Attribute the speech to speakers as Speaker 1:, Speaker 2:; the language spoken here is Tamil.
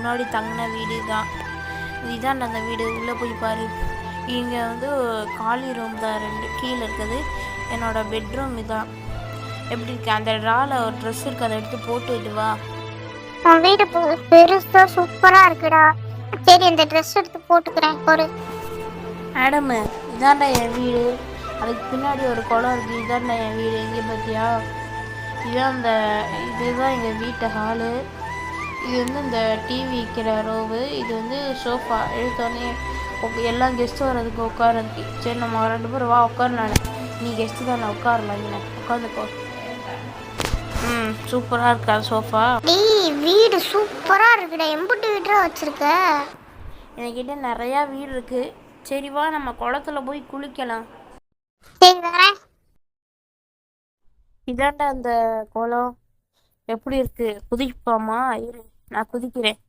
Speaker 1: முன்னாடி தங்கின வீடு தான். இதான் அந்த வீடு. உள்ளே போய் பாரு. இங்கே வந்து காலி ரூம் தான் 2 கீழே இருக்குது. என்னோடய பெட்ரூம் இதான். எப்படி இருக்கு? அந்த ட்ராவில் ஒரு ட்ரெஸ் இருக்குது, அதை எடுத்து போட்டுட்டு வா.
Speaker 2: உன் வீடு பெருசா சூப்பரா இருக்குடா. சரி, அந்த ட்ரெஸ் எடுத்து போட்டுக்கிறேன் ஒரு.
Speaker 1: மேடமு, இதாண்டா என் வீடு. அதுக்கு பின்னாடி ஒரு குளம் இருக்குது. இதாண்டா என் வீடு. இங்கே பார்த்தியா? இதுதான் எங்கள் வீட்டு ஹாலு. இது வந்து இந்த டிவி வைக்கிற ரோவு. இது வந்து சோஃபா. எடுத்தோடனே எல்லாம் கெஸ்ட்டு வர்றதுக்கு உட்காரதுக்கு. சரி, நம்ம 2 பேரும் வா உட்காரலாம். நீ கெஸ்ட்டு தான், நான் உட்காரலாம். இங்கே உட்காந்துக்கோ. சூப்பராக இருக்கா சோஃபா?
Speaker 2: வீடு சூப்பராக இருக்குடா. எம்புட்டு வீடா வச்சுருக்க?
Speaker 1: என்கிட்ட நிறையா வீடு இருக்குது. சரி வா, நம்ம குளத்துல போய் குளிக்கலாம்.
Speaker 2: சரி வரேன்.
Speaker 1: இதாண்டா அந்த குளம். எப்படி இருக்கு? குதிப்போமா? இரு, நான் குதிக்கிறேன்.